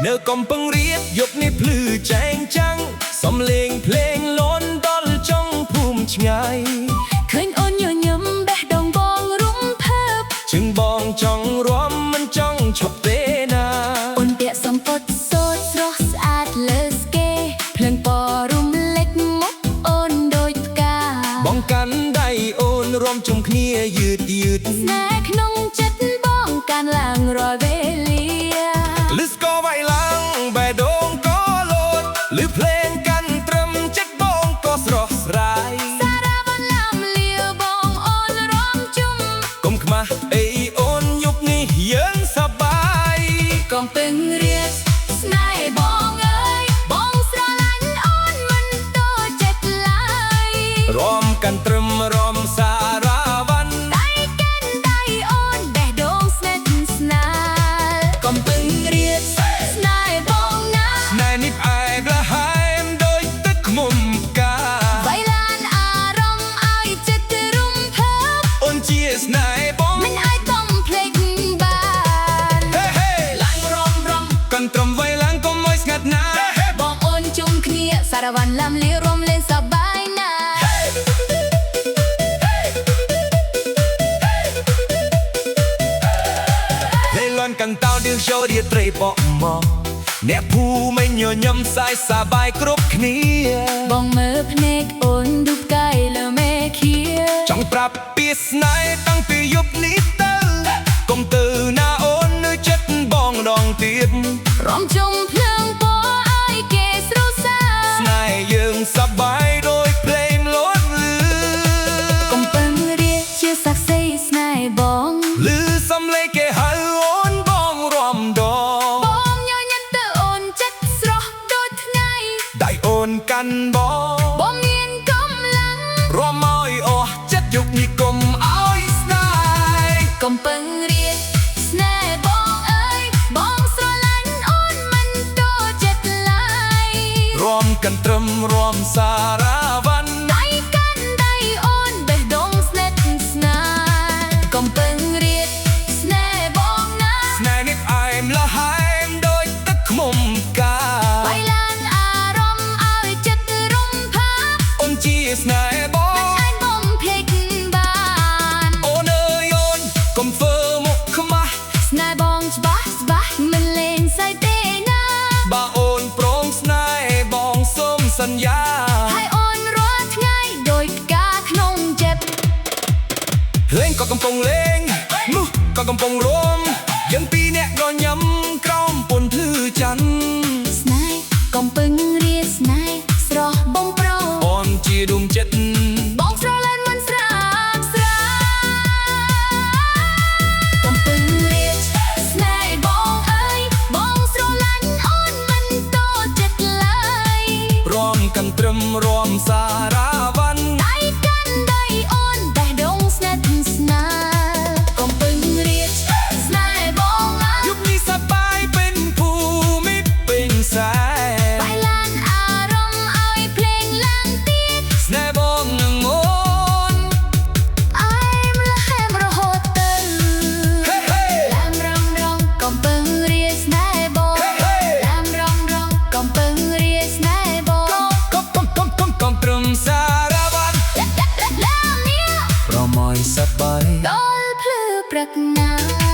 នៅកំពង់រាជយប់នេះភ្លឺចែងចាំងសំឡេងភ្លេងលាន់ដល់ចុងភូមិឆ្ងាយឃើញអូនញញឹមបេះដូងបងរុំភើបជឹងបងចង់រាំមិនចង់ឈប់ទេណាអូនពាក់សំពត់សូត្រស្រស់ស្អាតលើស្គេភ្លឹងពណ៌រុំលេចមុខអូនដូចផ្កាបងកាន់ដៃអូនរាំជុំគ្នាយឺតស្នេហ៍ក្នុងចិត្តបងកាន់ឡើងរាល់វេលាលឺស្គរវាយឡើងបេះដូងក៏លោតលឺភ្លេងកាន់ត្រឹមចិត្តបងក៏ស្រស់ស្រាយសារ៉ាវ៉ាន់ឡាំលាបងអូនរាំជុំកុំខ្មាស់អីអូនយប់នេះយើងសប្បាយកុំពឹងរៀបស្នេហ៍បងអើយបងស្រឡាញ់អូនមិនតូចចិត្តឡើយរាំកាន់ត្រឹមរាំសារ៉ាវ៉ាន់ដៃកាន់ដៃអូនបេះដូងស្នេហ៍ស្នាលកុំពឹងរៀបស្នេហ៍បងណាស្នេហ៍នេះផ្អែមល្ហែមដូចទឹកឃ្មុំផ្កាបៃឡានអារម្មណ៍ឲ្យចិត្តរុំភើបអូនជាស្នេហ៍បងមិនអាចកំភ្លេចបានឡើងរំកាន់ត្រឹមវាយឡើងកុំឲ្យស្ងាត់ណាបងអូនជុំគ្នាសារ៉ាវ៉ាន់ឡាំលារំលេងសប្បាយណាកាន់តោឌីចូលរាត្រីបកមកអ្នកភូមិញញឹមសាយសប្បាយគ្រប់គ្នាបងមើលភ្នែកអូនឌូបកាយលើមេឃាចង់ប្រាប់ពីស្នេហ៍តាំងពីយប់នេះទៅកុំទៅណាអូននៅចិត្តបងដងទៀតរំជុំភ្លើងពណ៌ឲ្យគេស្រួលសាស្នេហ៍យើងសប្បាយដោយភ្លេងលត់លឺកុំពឹងរៀបជាសាក្សីស្នេហ៍បងលឺសំឡេងគេហៅអូនបងរាំដងបងញញឹមទៅអូនចិត្តស្រស់ដូចថ្ងៃដៃអូនកាន់បងមានកម្លាំងរាំឲ្យអស់ចិត្តយប់នេះកុំឲ្យស្នេហ៍កុំពឹងរៀបស្នេហ៍បងអើយបងស្រឡាញ់អូនមិនតូចចិត្តឡើយរាំកាន់ត្រឹមរាំសារ៉ាវ៉ាន់ដៃកាន់ដៃអូនបេះដូងស្នេហ៍ស្នាលកុំពឹងរៀបស្នេហ៍បងណាស្នេហ៍នេះផ្អែមល្ហែមដូចទឹកឃ្មុំផ្កាបៃឡានអារម្មណ៍ឲ្យចិត្តរុំភើបអូនជាស្នេហ៍បងមិនអាចបំភ្លេចបានអូនអើយអូនកុំធ្វើមុខខ្មាស់ស្នេហ៍បងច្បាស់មិនលេងសើចទេណាបើអូនព្រមស្នេហ៍បងសូមសន្យាហើយអូនរាល់ថ្ងៃដូចផ្កាក្នុងចិត្តលេងក៏កំពុងលេងនោះក៏កំពុងរួមយើងពីរនាក់ក៏ញ៉ាំក្រោមពន្លឺច័ន្ទស្នេហ៍កំពឹងរៀបស្នេហ៍ស្រស់បំប្រងអូនជាដួងចិត្តបងស្រឡាញ់មិនស្រាបស្រាកំពឹងរៀបស្នេហ៍បងអើយបងស្រឡាញ់អូនមិនតូចចិត្តឡើយរាំកាន់ត្រឹមរាំសារ៉ាវ៉ាន់ដៃកាន់ដៃអូនបេះដូងស្នេហ៍ស្នាលកំពឹងរៀបស្នេហ៍បងអើយយប់នេះសប្បាយเป็นภูមិពេញសែបៃឡានអារម្មណ៍ឲ្យភ្លេងឡើងទៀតស្នេហ៍បងនឹងអូនអែមល្ហែមរហូតទៅឡាំរងកំពឹងរៀបស្នេហ៍បងឡាំរងកំពឹងរៀបស្នេហ៍បងកំត្រឹមសារ៉ាវ៉ាន់ឡាំនេះប្រមយសប្បាយដល់ភ្លឺព្រឹកណា